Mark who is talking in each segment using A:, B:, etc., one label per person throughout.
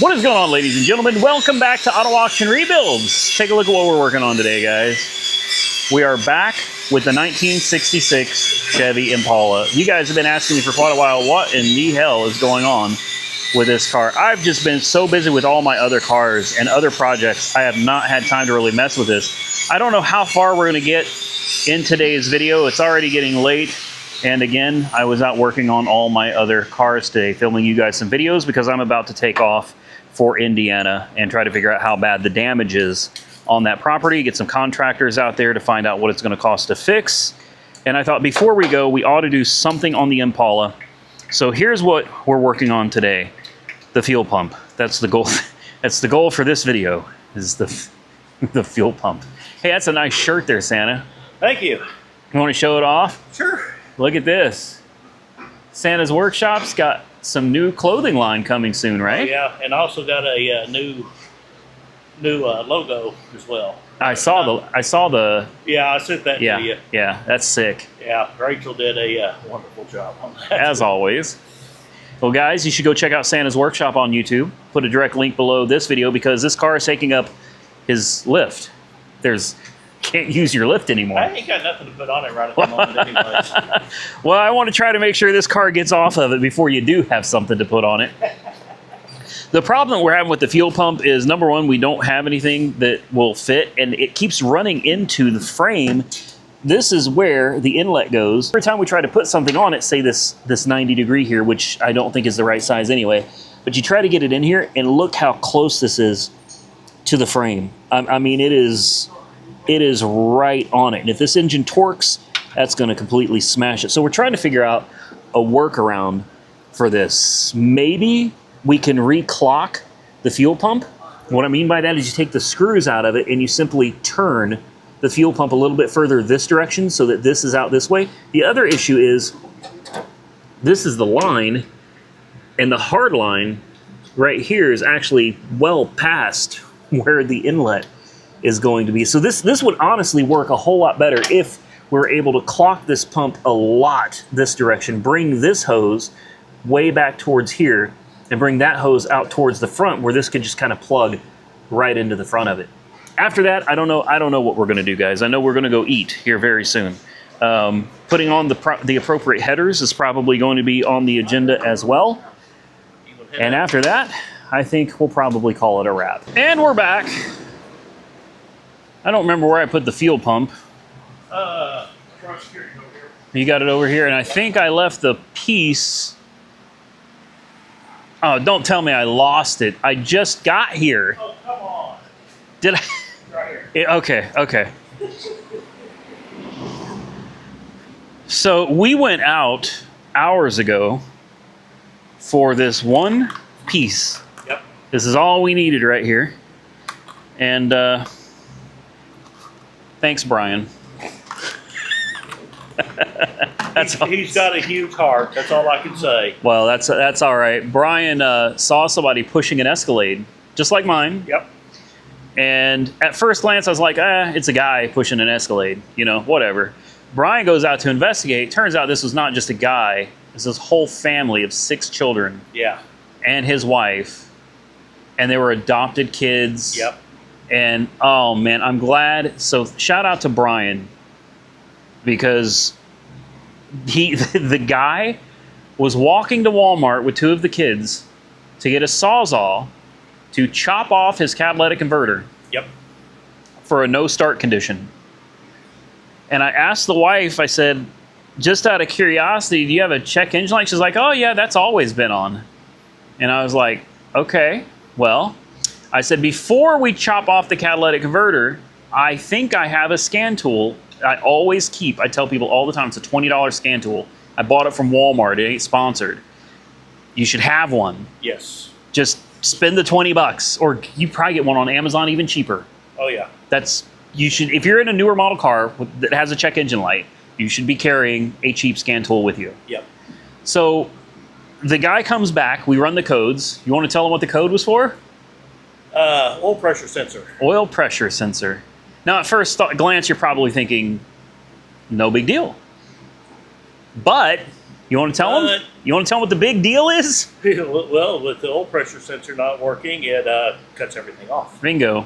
A: What is going on, ladies and gentlemen? Welcome back to Auto Auction Rebuilds. Take a look at what we're working on today, guys. We are back with the 1966 Chevy Impala. You guys have been asking me for quite a while, what in the hell is going on with this car? I've just been so busy with all my other cars and other projects, I have not had time to really mess with this. I don't know how far we're going to get in today's video. It's already getting late. And again, I was out working on all my other cars today, filming you guys some videos because I'm about to take off for Indiana and try to figure out how bad the damage is on that property, get some contractors out there to find out what it's going to cost to fix. And I thought before we go, we ought to do something on the Impala. So here's what we're working on today. The fuel pump. That's the goal. That's the goal for this video, is the fuel pump. Hey, that's a nice shirt there, Santa.
B: Thank you.
A: You want to show it off?
B: Sure.
A: Look at this. Santa's Workshop's got some new clothing line coming soon, right?
B: Oh, yeah, and also got a new logo as well.
A: I saw the.
B: Yeah, I sent that to you.
A: Yeah, that's sick.
B: Yeah, Rachel did a wonderful job on that.
A: As always. Well, guys, you should go check out Santa's Workshop on YouTube. Put a direct link below this video because this car is taking up his lift. Can't use your lift anymore.
B: I ain't got nothing to put on it right at the moment anyways.
A: Well, I want to try to make sure this car gets off of it before you do have something to put on it. The problem that we're having with the fuel pump is, number one, we don't have anything that will fit, and it keeps running into the frame. This is where the inlet goes. Every time we try to put something on it, say this 90 degree here, which I don't think is the right size anyway, but you try to get it in here, and look how close this is to the frame. I mean, it is right on it. And if this engine torques, that's going to completely smash it. So we're trying to figure out a workaround for this. Maybe we can reclock the fuel pump. What I mean by that is you take the screws out of it and you simply turn the fuel pump a little bit further this direction so that this is out this way. The other issue is this is the line, and the hard line right here is actually well past where the inlet is going to be. So this would honestly work a whole lot better if we're able to clock this pump a lot this direction, bring this hose way back towards here, and bring that hose out towards the front where this could just kind of plug right into the front of it. After that, I don't know what we're going to do, guys. I know we're going to go eat here very soon. Putting on the appropriate headers is probably going to be on the agenda as well. And after that, I think we'll probably call it a wrap. And we're back. I don't remember where I put the fuel pump. You got it over here, and I think I left the piece. Oh, don't tell me I lost it. I just got here.
B: Oh, come on.
A: Did I?
B: Right here.
A: Okay. So we went out hours ago for this one piece.
B: Yep.
A: This is all we needed right here. And thanks, Brian.
B: He's got a huge heart. That's all I can say.
A: Well, that's all right. Brian saw somebody pushing an Escalade, just like mine.
B: Yep.
A: And at first glance, I was like, it's a guy pushing an Escalade. You know, whatever. Brian goes out to investigate. Turns out this was not just a guy. This is his whole family of 6 children.
B: Yeah. And
A: his wife. And they were adopted kids.
B: Yep.
A: And, oh, man, I'm glad. So shout out to Brian, because the guy was walking to Walmart with 2 of the kids to get a Sawzall to chop off his catalytic converter.
B: Yep.
A: For a no-start condition. And I asked the wife, I said, just out of curiosity, do you have a check engine light? She's like, oh, yeah, that's always been on. And I was like, okay, well, I said, before we chop off the catalytic converter, I think I have a scan tool I always keep. I tell people all the time, it's a $20 scan tool. I bought it from Walmart. It ain't sponsored. You should have one.
B: Yes.
A: Just spend the 20 bucks, or you probably get one on Amazon even cheaper.
B: Oh, yeah.
A: You should, if you're in a newer model car that has a check engine light, you should be carrying a cheap scan tool with you.
B: Yep.
A: So the guy comes back, we run the codes. You want to tell him what the code was for?
B: Oil pressure sensor.
A: Oil pressure sensor. Now, at first glance, you're probably thinking, no big deal. But You want to tell them? You want to tell them what the big deal is?
B: Well, with the oil pressure sensor not working, it cuts everything off.
A: Bingo.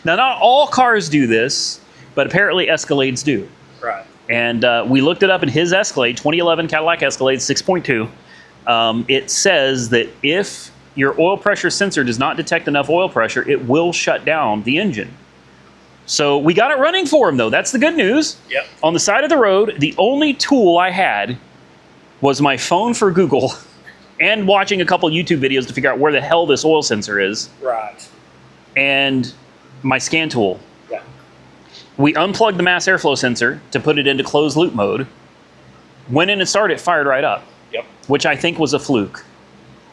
A: Now, not all cars do this, but apparently Escalades do.
B: Right.
A: And we looked it up in his Escalade, 2011 Cadillac Escalade 6.2. It says that if your oil pressure sensor does not detect enough oil pressure, it will shut down the engine. So we got it running for him, though. That's the good news.
B: Yep.
A: On the side of the road, the only tool I had was my phone for Google and watching a couple YouTube videos to figure out where the hell this oil sensor is.
B: Right.
A: And my scan tool.
B: Yeah.
A: We unplugged the mass airflow sensor to put it into closed loop mode. Went in and started, it fired right up.
B: Yep.
A: Which I think was a fluke.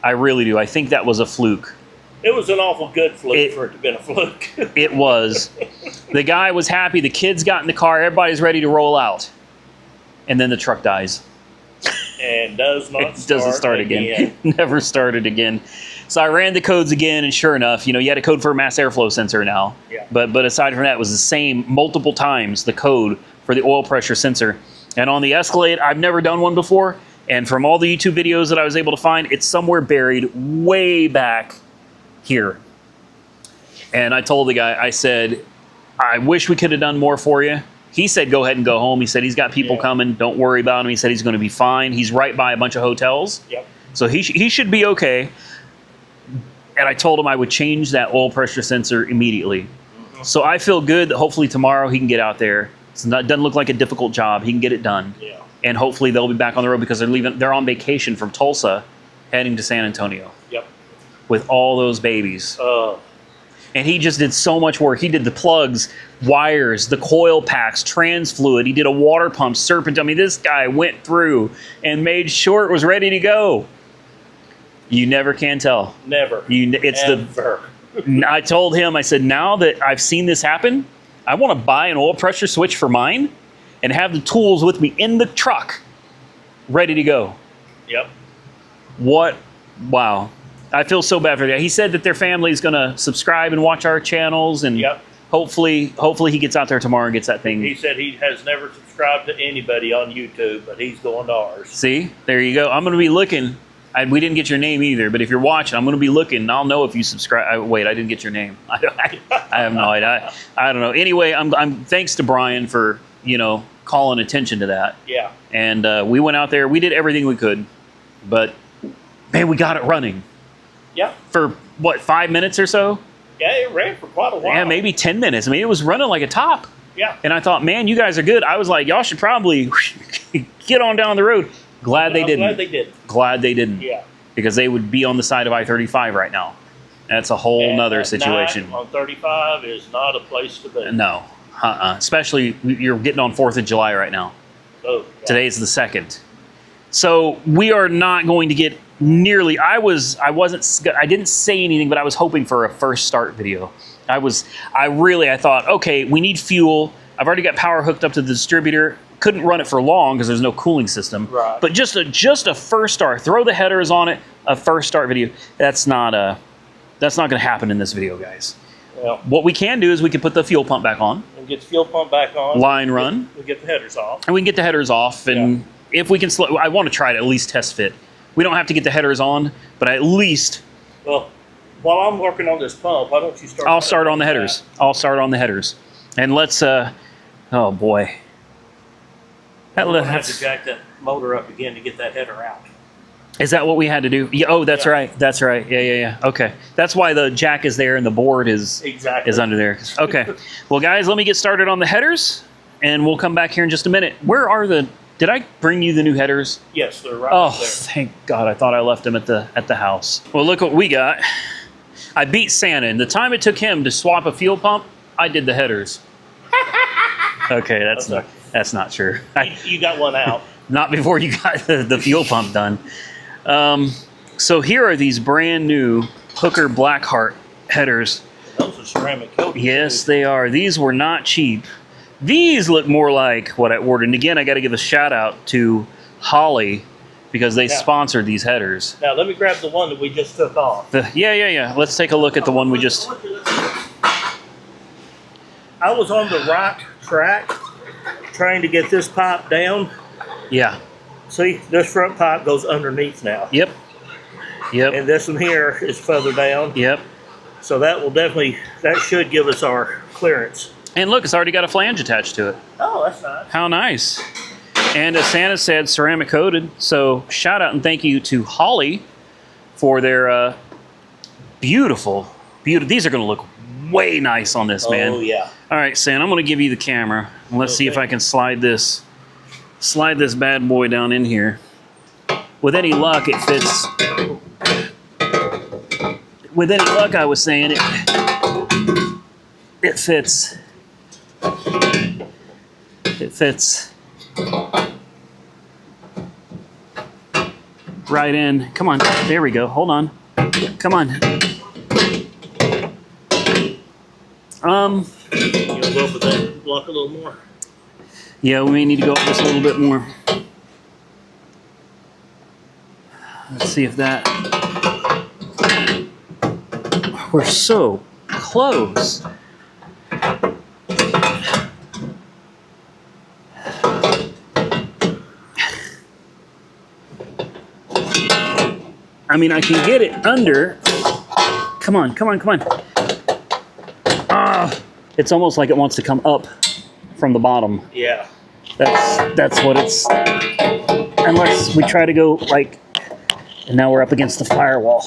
A: I really do. I think that was a fluke.
B: It was an awful good fluke for it to have been a fluke.
A: It was. The guy was happy. The kids got in the car. Everybody's ready to roll out. And then the truck dies.
B: And does not
A: It doesn't start again. Never started again. So I ran the codes again, and sure enough, you had a code for a mass airflow sensor now.
B: Yeah.
A: But aside from that, it was the same multiple times, the code for the oil pressure sensor. And on the Escalade, I've never done one before. And from all the YouTube videos that I was able to find, it's somewhere buried way back here. And I told the guy, I said, I wish we could have done more for you. He said, go ahead and go home. He said, he's got people coming. Don't worry about him. He said he's going to be fine. He's right by a bunch of hotels.
B: Yep.
A: So he should be okay. And I told him I would change that oil pressure sensor immediately. Mm-hmm. So I feel good that hopefully tomorrow he can get out there. It doesn't look like a difficult job. He can get it done.
B: Yeah.
A: And hopefully they'll be back on the road because they're on vacation from Tulsa heading to San Antonio.
B: Yep.
A: With all those babies. And he just did so much work. He did the plugs, wires, the coil packs, trans fluid. He did a water pump, serpentine. I mean, this guy went through and made sure it was ready to go. You never can tell.
B: Never.
A: I told him, I said, now that I've seen this happen, I want to buy an oil pressure switch for mine and have the tools with me in the truck ready to go.
B: Yep.
A: Wow. I feel so bad for that. He said that their family is going to subscribe and watch our channels, and hopefully he gets out there tomorrow and gets that thing.
B: He said he has never subscribed to anybody on YouTube, but he's going to ours.
A: See, there you go. I'm going to be looking. We didn't get your name either, but if you're watching, I'm going to be looking, and I'll know if you subscribe. Wait, I didn't get your name. I have no idea. I don't know. Anyway, I'm thanks to Brian for calling attention to that.
B: Yeah.
A: And we went out there. We did everything we could, but man, we got it running.
B: Yeah.
A: For what, 5 minutes or so?
B: Yeah, it ran for quite a while.
A: Yeah, maybe 10 minutes. I mean, it was running like a top.
B: Yeah.
A: And I thought, man, you guys are good. I was like, y'all should probably get on down the road. Glad they didn't. Glad they didn't. Yeah. Because they would be on the side of I-35 right now. That's a whole nother situation.
B: On 35 is not a place to be.
A: No. Especially you're getting on 4th of July right now.
B: Oh. Yeah.
A: Today's the 2nd. So we are not going to get nearly. I didn't say anything, but I was hoping for a first start video. I thought, okay, we need fuel. I've already got power hooked up to the distributor. Couldn't run it for long because there's no cooling system.
B: Right.
A: But just a first start. Throw the headers on it. A first start video. That's not going to happen in this video, guys.
B: Well,
A: what we can do is we can put the fuel pump back on.
B: And get the fuel pump back on.
A: Line run.
B: We'll get the headers off.
A: And we can get the headers off. And if we can, I want to try to at least test fit. We don't have to get the headers on, but at least.
B: Well, while I'm working on this pump, why don't you start?
A: I'll start on the headers. I'll start on the headers. And let's, oh boy.
B: We'll have to jack that motor up again to get that header out.
A: Is that what we had to do? Yeah, oh, that's right. That's right. Yeah. Okay. That's why the jack is there and the board is under there. Okay. Well, guys, let me get started on the headers, and we'll come back here in just a minute. Where are did I bring you the new headers?
B: Yes, they're right there.
A: Thank God. I thought I left them at the house. Well, look what we got. I beat Santa. In the time it took him to swap a fuel pump, I did the headers. Okay, that's not true.
B: You got one out.
A: Not before you got the fuel pump done. So here are these brand new Hooker Blackheart headers.
B: Those are ceramic coated.
A: Yes, they are. These were not cheap. These look more like what I ordered. And again, I got to give a shout out to Holly because they sponsored these headers.
B: Now, let me grab the one that we just took off.
A: Yeah. Let's take a look at the one we just...
B: I was on the right track trying to get this pipe down.
A: Yeah.
B: See, this front pipe goes underneath now.
A: Yep. Yep.
B: And this one here is further down.
A: Yep.
B: So that will definitely, that should give us our clearance.
A: And look, it's already got a flange attached to it.
B: Oh, that's nice.
A: How nice. And as Santa said, ceramic coated. So shout out and thank you to Holly for their beautiful. These are going to look way nice on this, man.
B: Oh, yeah.
A: All right, Santa, I'm going to give you the camera. And let's see if I can slide this bad boy down in here. With any luck, it fits. With any luck, I was saying it fits. It fits right in. Come on, there we go. Hold on. Come on.
B: You'll go up with that block a little more.
A: Yeah, we may need to go up just a little bit more. Let's see if that. We're so close. I mean, I can get it under. Come on, come on, come on. Ah, it's almost like it wants to come up from the bottom.
B: Yeah.
A: That's what it's. Unless we try to go like, and now we're up against the firewall.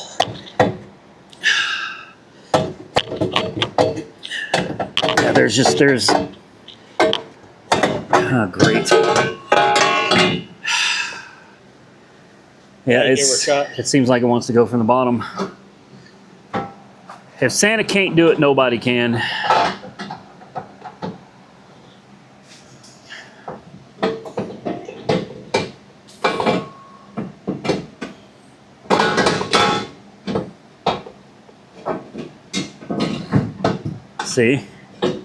A: Yeah, there's. Oh, great. Yeah, it seems like it wants to go from the bottom. If Santa can't do it, nobody can. See?
B: Yeah,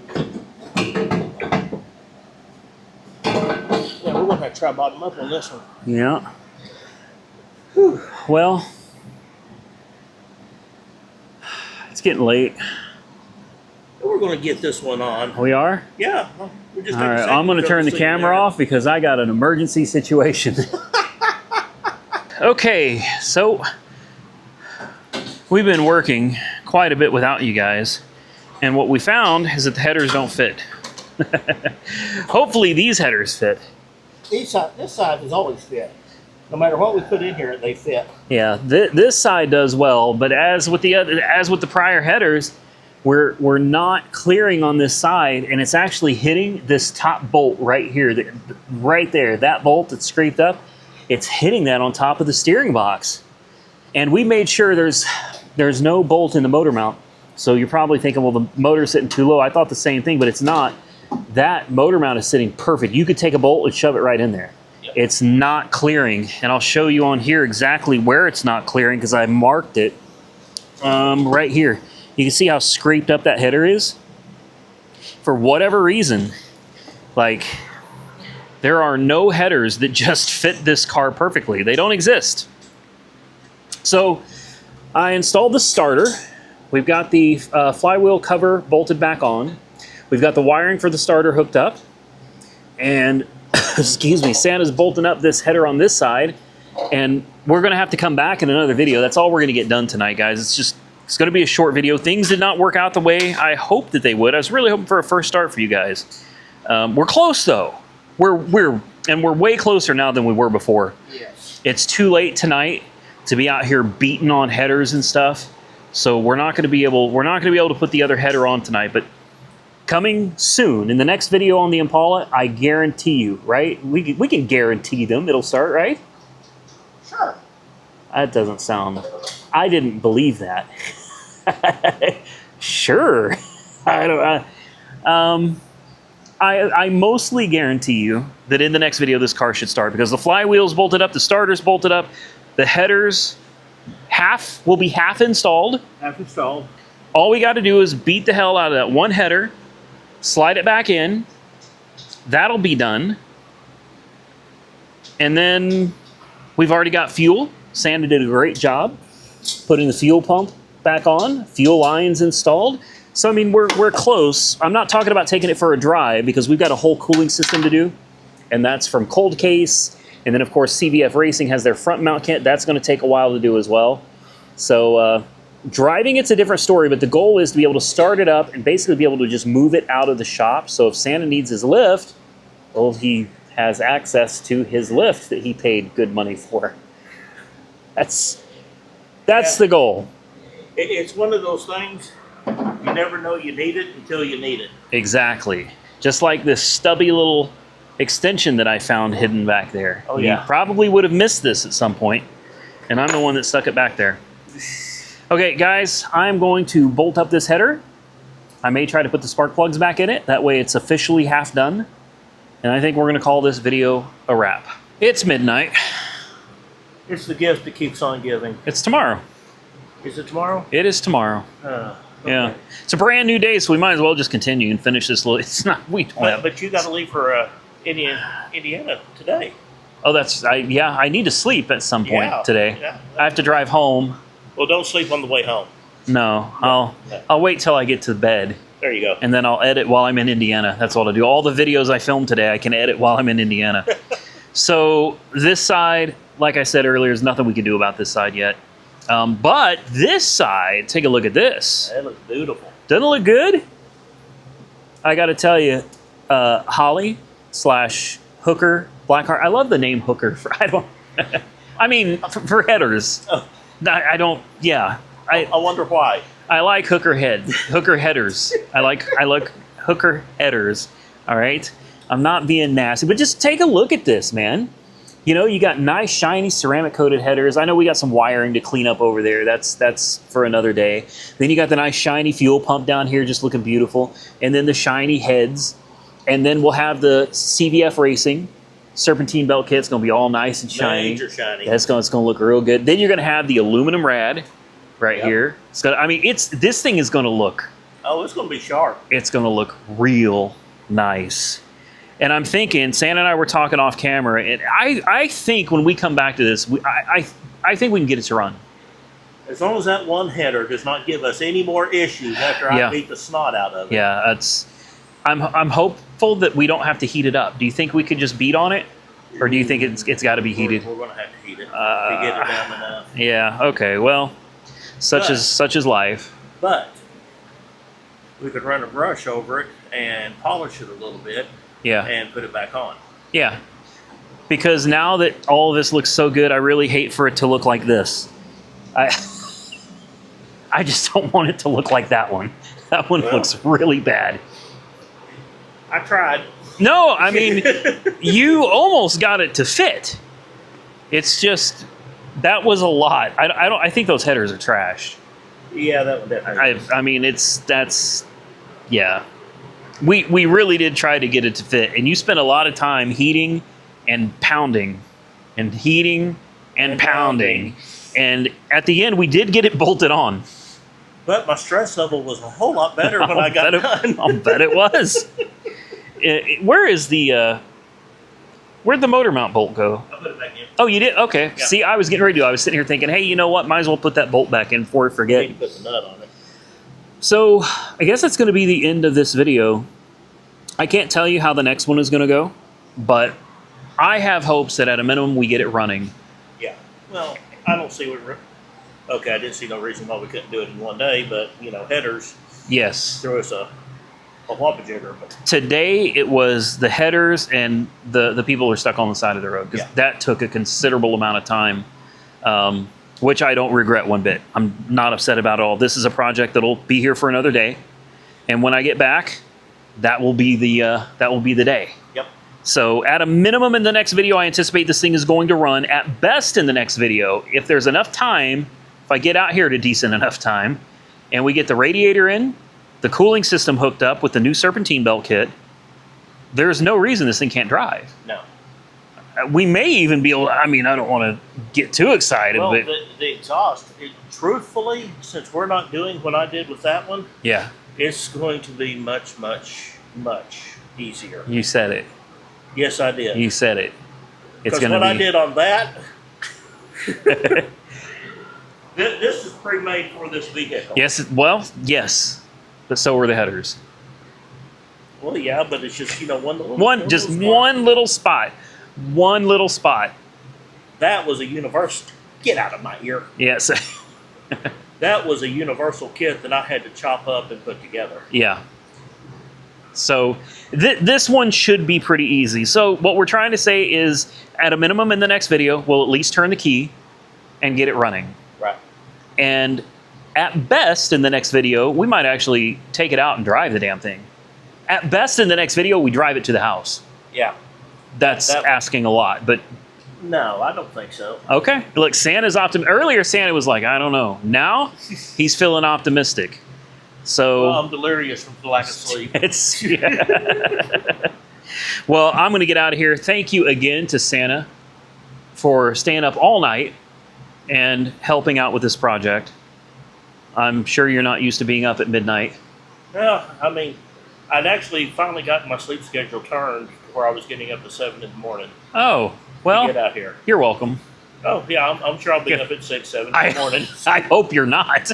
B: we're going to try bottom up on this one.
A: Yeah. Whew. Well, it's getting late.
B: We're going to get this one on.
A: We are?
B: Yeah. We're just
A: all right, I'm going to turn the camera off because I got an emergency situation. Okay, so we've been working quite a bit without you guys. And what we found is that the headers don't fit. Hopefully these headers fit.
B: This side has always fit. No matter what we put in here, they fit.
A: Yeah, this side does well, but as with the prior headers, we're not clearing on this side, and it's actually hitting this top bolt right here, right there. That bolt that's scraped up, it's hitting that on top of the steering box. And we made sure there's no bolt in the motor mount. So you're probably thinking, well, the motor's sitting too low. I thought the same thing, but it's not. That motor mount is sitting perfect. You could take a bolt and shove it right in there. Yep. It's not clearing, and I'll show you on here exactly where it's not clearing because I marked it right here. You can see how scraped up that header is. For whatever reason, like, there are no headers that just fit this car perfectly. They don't exist. So I installed the starter. We've got the flywheel cover bolted back on. We've got the wiring for the starter hooked up. And, excuse me, Santa's bolting up this header on this side. And we're going to have to come back in another video. That's all we're going to get done tonight, guys. It's going to be a short video. Things did not work out the way I hoped that they would. I was really hoping for a first start for you guys. We're close, though. We're way closer now than we were before.
B: Yes.
A: It's too late tonight to be out here beating on headers and stuff. So we're not going to be able to put the other header on tonight, but coming soon in the next video on the Impala, I guarantee you, right? We can guarantee them it'll start, right?
B: Sure.
A: That doesn't sound. I didn't believe that. Sure. I mostly guarantee you that in the next video this car should start because the flywheel's bolted up, the starter's bolted up, the headers will be half installed.
B: Half installed.
A: All we got to do is beat the hell out of that one header, slide it back in. That'll be done. And then we've already got fuel. Santa did a great job putting the fuel pump back on, fuel lines installed. So, I mean, we're close. I'm not talking about taking it for a drive because we've got a whole cooling system to do. And that's from cold case And then, of course, CVF Racing has their front mount kit. That's going to take a while to do as well. So driving, it's a different story, but the goal is to be able to start it up and basically be able to just move it out of the shop. So if Santa needs his lift, well, he has access to his lift that he paid good money for. That's the goal.
B: It's one of those things, you never know you need it until you need it.
A: Exactly. Just like this stubby little extension that I found hidden back there.
B: Oh, yeah.
A: You probably would have missed this at some point, and I'm the one that stuck it back there. Okay, guys, I'm going to bolt up this header. I may try to put the spark plugs back in it. That way it's officially half done. And I think we're going to call this video a wrap. It's midnight.
B: It's the gift that keeps on giving.
A: It's tomorrow.
B: Is it tomorrow?
A: It is tomorrow.
B: Okay.
A: Yeah. It's a brand new day, so we might as well just continue and finish this little... It's not... We don't have...
B: But you got to leave for Indiana today.
A: Oh, that's... yeah, I need to sleep at some point today.
B: Yeah.
A: I have to drive home.
B: Well, don't sleep on the way home.
A: No,
B: No.
A: I'll wait till I get to bed.
B: There you go.
A: And then I'll edit while I'm in Indiana. That's all I do. All the videos I filmed today, I can edit while I'm in Indiana. So this side, like I said earlier, there's nothing we can do about this side yet. But this side, take a look at this.
B: That looks beautiful.
A: Doesn't it look good? I got to tell you, Holly / Hooker Blackheart. I love the name Hooker. I mean, for headers.
B: Oh.
A: I don't. Yeah.
B: I wonder why.
A: I like hooker headers. I like hooker headers. All right. I'm not being nasty, but just take a look at this, man. You know, you got nice, shiny, ceramic-coated headers. I know we got some wiring to clean up over there. That's for another day. Then you got the nice, shiny fuel pump down here just looking beautiful. And then the shiny heads. And then we'll have the CVF Racing serpentine belt kit. It's going to be all nice and shiny.
B: Major shiny.
A: It's going to look real good. Then you're going to have the aluminum rad right here. It's gonna, I mean, this thing is going to look...
B: Oh, it's going to be sharp.
A: It's going to look real nice. And I'm thinking, Santa and I were talking off camera, and I think when we come back to this, I think we can get it to run.
B: As long as that one header does not give us any more issues after I beat the snot out of it.
A: Yeah, I'm hopeful that we don't have to heat it up. Do you think we could just beat on it? Or do you think it's got to be heated?
B: We're going to have to heat it to get it down enough.
A: Yeah, okay, well, such is life.
B: But we could run a brush over it and polish it a little bit.
A: Yeah.
B: And put it back on.
A: Yeah. Because now that all of this looks so good, I really hate for it to look like this. I just don't want it to look like that one. That one looks really bad.
B: I tried.
A: No, I mean, you almost got it to fit. It's just, that was a lot. I think those headers are trashed.
B: Yeah, that one definitely.
A: I mean, yeah. We really did try to get it to fit, and you spent a lot of time heating and pounding and heating and pounding. And at the end, we did get it bolted on.
B: But my stress level was a whole lot better when I got done.
A: I'll bet it was. Where'd the motor mount bolt go?
B: I put it back in.
A: Oh, you did? Okay.
B: Yeah.
A: See, I was getting ready to. I was sitting here thinking, hey, you know what? Might as well put that bolt back in before I forget.
B: I need to put the nut on it.
A: So, I guess that's going to be the end of this video. I can't tell you how the next one is going to go, but I have hopes that at a minimum we get it running.
B: Yeah. Well, I don't see what... Okay, I didn't see no reason why we couldn't do it in one day, but, you know, headers...
A: Yes.
B: Throw us a whoppajigger. But
A: today it was the headers and the people who are stuck on the side of the road, because that took a considerable amount of time, which I don't regret one bit. I'm not upset about it all. This is a project that'll be here for another day, and when I get back, that will be the day.
B: Yep.
A: So at a minimum in the next video, I anticipate this thing is going to run. At best in the next video, if there's enough time, if I get out here at a decent enough time, and we get the radiator in, the cooling system hooked up with the new serpentine belt kit, there's no reason this thing can't drive.
B: No.
A: We may even be able to, I mean, I don't want to get too excited.
B: Well,
A: but
B: the exhaust, truthfully, since we're not doing what I did with that one,
A: yeah,
B: it's going to be much, much, much easier.
A: You said it.
B: Yes, I did.
A: You said it. It's
B: going to be... I did on that... This is pre-made for this vehicle.
A: Yes, well, yes. But so were the headers.
B: Well, yeah, but it's just, you know, one little
A: spot. One little spot.
B: That was a universal. Get out of my ear.
A: Yes.
B: That was a universal kit that I had to chop up and put together.
A: Yeah. So this one should be pretty easy. So what we're trying to say is, at a minimum in the next video, we'll at least turn the key and get it running.
B: Right.
A: And at best in the next video, we might actually take it out and drive the damn thing. At best in the next video, we drive it to the house.
B: Yeah.
A: That's asking a lot, but...
B: No, I don't think so.
A: Okay. Look, Santa's optimistic. Earlier, Santa was like, I don't know. Now, he's feeling optimistic. So...
B: Well, I'm delirious from the lack of sleep.
A: It's... Yeah. Well, I'm going to get out of here. Thank you again to Santa for staying up all night and helping out with this project. I'm sure you're not used to being up at midnight.
B: Yeah, I mean, I'd actually finally gotten my sleep schedule turned to where I was getting up at 7 in the morning.
A: Oh, well,
B: to get out here.
A: You're welcome.
B: Oh, yeah, I'm sure I'll be up at 6, 7 in the morning.
A: I hope you're not.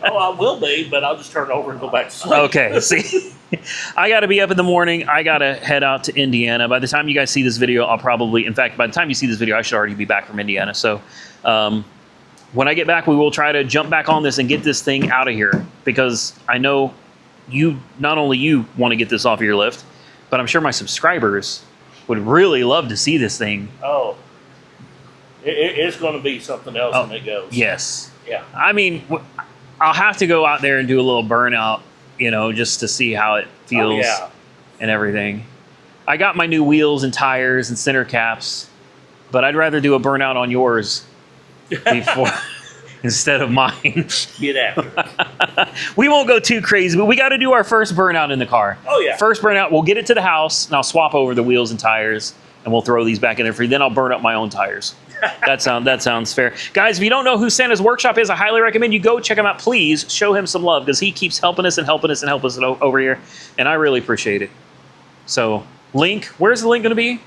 B: Oh, I will be, but I'll just turn over and go back to sleep.
A: Okay, see, I got to be up in the morning. I got to head out to Indiana. By the time you guys see this video, I'll probably, in fact, by the time you see this video, I should already be back from Indiana. So when I get back, we will try to jump back on this and get this thing out of here, because I know not only you want to get this off your lift, but I'm sure my subscribers would really love to see this thing.
B: Oh, it's going to be something else when it goes.
A: Yes.
B: Yeah.
A: I mean, I'll have to go out there and do a little burnout, just to see how it feels and everything. I got my new wheels and tires and center caps, but I'd rather do a burnout on yours before instead of mine.
B: Get after it.
A: We won't go too crazy, but we got to do our first burnout in the car.
B: Oh, yeah.
A: First burnout, we'll get it to the house, and I'll swap over the wheels and tires, and we'll throw these back in there for you. Then I'll burn up my own tires. That sounds fair. Guys, if you don't know who Santa's Workshop is, I highly recommend you go check him out. Please show him some love, because he keeps helping us over here, and I really appreciate it. So, link, where's the link going to be?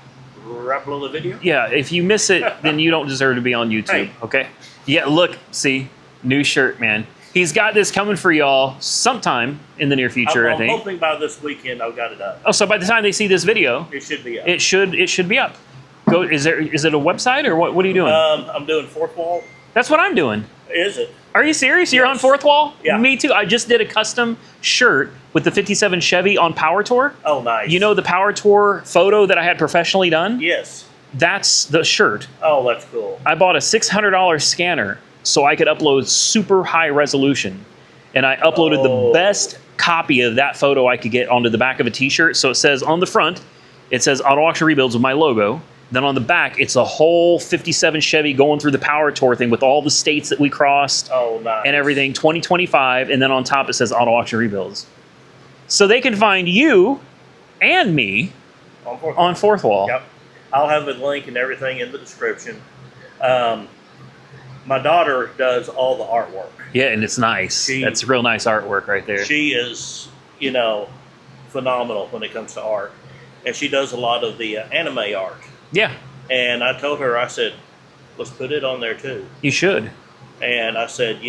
B: Right below the video?
A: Yeah, if you miss it, then you don't deserve to be on YouTube, okay? Yeah, look, see, new shirt, man. He's got this coming for y'all sometime in the near future, I think.
B: I'm hoping by this weekend I've got it up.
A: Oh, so by the time they see this video,
B: it should be up.
A: It should be up. Is it a website, or what are you doing?
B: I'm doing Fourth Wall.
A: That's what I'm doing.
B: Is it?
A: Are you serious? You're on Fourth Wall?
B: Yeah.
A: Me too. I just did a custom shirt with the 57 Chevy on Power Tour.
B: Oh, nice.
A: You know the Power Tour photo that I had professionally done?
B: Yes.
A: That's the shirt.
B: Oh, that's cool.
A: I bought a $600 scanner so I could upload super high resolution. And I uploaded the best copy of that photo I could get onto the back of a t-shirt. So it says on the front, it says Auto Auction Rebuilds with my logo. Then on the back, it's a whole 57 Chevy going through the Power Tour thing with all the states that we crossed and everything, 2025. And then on top, it says Auto Auction Rebuilds. So they can find you and me on Fourth Wall.
B: Yep. I'll have a link and everything in the description. My daughter does all the artwork.
A: Yeah, and it's nice. That's real nice artwork right there.
B: She is, phenomenal when it comes to art. And she does a lot of the anime art.
A: Yeah.
B: And I told her, I said, let's put it on there too.
A: You should.
B: And I said,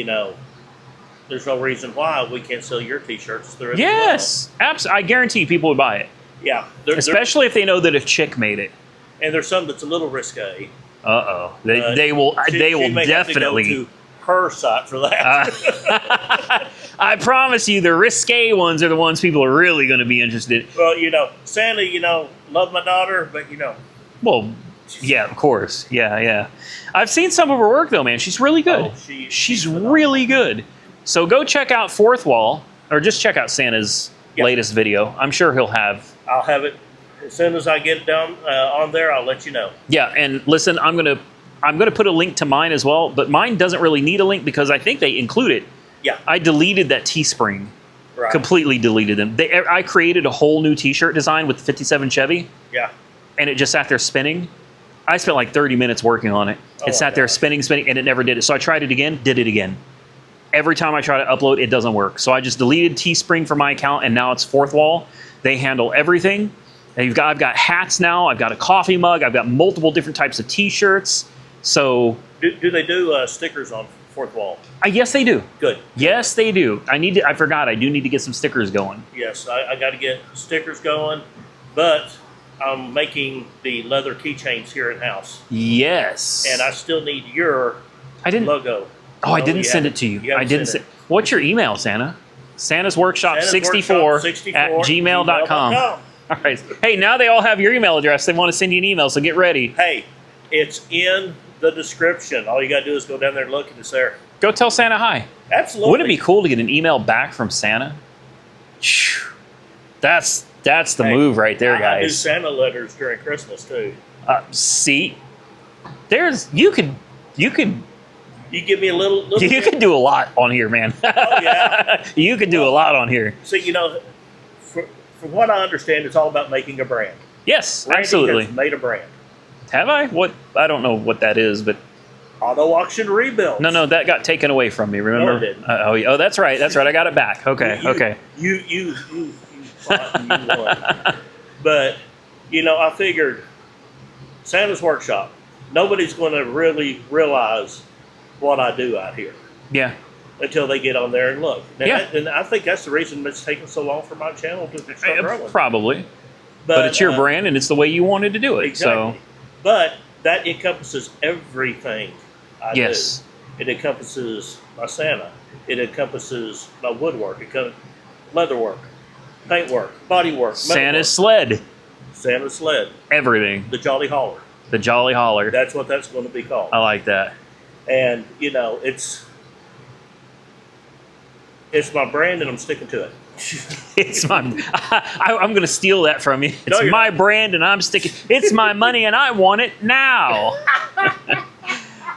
B: there's no reason why we can't sell your t-shirts through it.
A: Yes, absolutely. I guarantee people would buy it.
B: Yeah.
A: Especially if they know that a chick made it.
B: And there's some that's a little risque.
A: Uh-oh. They will definitely
B: have to go to her site for that.
A: I promise you, the risque ones are the ones people are really going to be interested in.
B: Well, Santa, love my daughter, but
A: Well, yeah, of course. Yeah. I've seen some of her work, though, man. She's really good.
B: Oh,
A: she's really good. So go check out Fourth Wall, or just check out Santa's latest video. I'm sure he'll have...
B: I'll have it. As soon as I get it down on there, I'll let you know. Yeah,
A: and listen, I'm gonna put a link to mine as well, but mine doesn't really need a link because I think they include it.
B: Yeah.
A: I deleted that Teespring.
B: Right.
A: Completely deleted them. I created a whole new t-shirt design with the 57 Chevy.
B: Yeah.
A: And it just sat there spinning. I spent like 30 minutes working on it. It sat there spinning, and it never did it. So I tried it again, did it again. Every time I try to upload, it doesn't work. So I just deleted Teespring from my account, and now it's Fourth Wall. They handle everything. And I've got hats now. I've got a coffee mug. I've got multiple different types of t-shirts. So
B: do they do stickers on Fourth Wall?
A: Yes, they do.
B: Good.
A: Yes, they do. I forgot. I do need to get some stickers going.
B: Yes, I got to get stickers going, but I'm making the leather keychains here in house,
A: Yes.
B: and I still need your
A: I didn't.
B: logo.
A: Oh, I
B: No,
A: didn't
B: you
A: send it
B: haven't.
A: to you.
B: You haven't
A: I didn't.
B: sent
A: What's your email, Santa? Santa's Workshop
B: Santa's
A: 64
B: Workshop 64
A: at gmail.com.
B: gmail.com.
A: All right. Hey, now they all have your email address. They want to send you an email, so get ready.
B: Hey, it's in the description. All you got to do is go down there and look, and it's there.
A: Go tell Santa hi.
B: Absolutely.
A: Wouldn't it be cool to get an email back from Santa? Phew. That's the move right there,
B: I do
A: guys.
B: Santa letters during Christmas too.
A: See, you could
B: You give me a little
A: you
B: bit.
A: could do a lot on here, man.
B: Oh yeah.
A: You could do a lot on here.
B: So from what I understand, it's all about making a brand.
A: Yes,
B: Randy
A: absolutely.
B: has made a brand.
A: Have I? What? I don't know what that is, but
B: Auto auction rebuilds.
A: no, that got taken away from me. Remember?
B: No, it didn't.
A: Oh, that's right. That's right. I got it back. Okay, okay.
B: You fought and you won. But I figured Santa's Workshop. Nobody's going to really realize what I do out here
A: Yeah.
B: until they get on there and look. And,
A: Yeah.
B: and I think that's the reason it's taken so long for my channel to start growing.
A: Probably. But it's your brand, and it's the way you wanted to do it.
B: Exactly.
A: So
B: But that encompasses everything I
A: yes.
B: do. It encompasses my Santa. It encompasses my woodwork. Leatherwork, paintwork, bodywork,
A: Santa's sled.
B: Santa's sled,
A: Everything.
B: the Jolly Hauler.
A: The Jolly Holler.
B: That's what that's going to be called.
A: I like that.
B: And it's my brand, and I'm sticking to it.
A: It's my. I'm going to steal that from you. It's
B: No, you're
A: my
B: not.
A: brand, and I'm sticking. It's my money, and I want it now.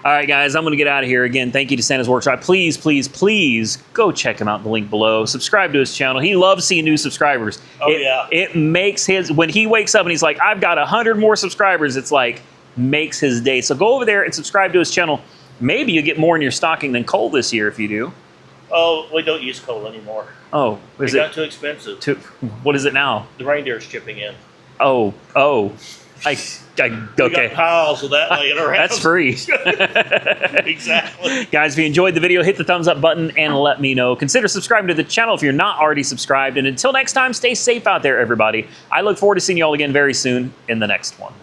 A: All right, guys, I'm going to get out of here. Again, thank you to Santa's Workshop. Please, please, please go check him out in the link below. Subscribe to his channel. He loves seeing new subscribers.
B: Oh, yeah.
A: It makes when he wakes up and he's like, I've got 100 more subscribers, it's like, makes his day. So go over there and subscribe to his channel. Maybe you get more in your stocking than coal this year if you do.
B: Oh, we don't use coal anymore.
A: Oh,
B: It
A: is
B: got
A: it?
B: too expensive.
A: What is it now?
B: The reindeer's chipping in.
A: Oh.
B: We
A: Okay.
B: got piles of that laying around.
A: That's free.
B: Exactly.
A: Guys, if you enjoyed the video, hit the thumbs up button and let me know. Consider subscribing to the channel if you're not already subscribed. And until next time, stay safe out there, everybody. I look forward to seeing you all again very soon in the next one.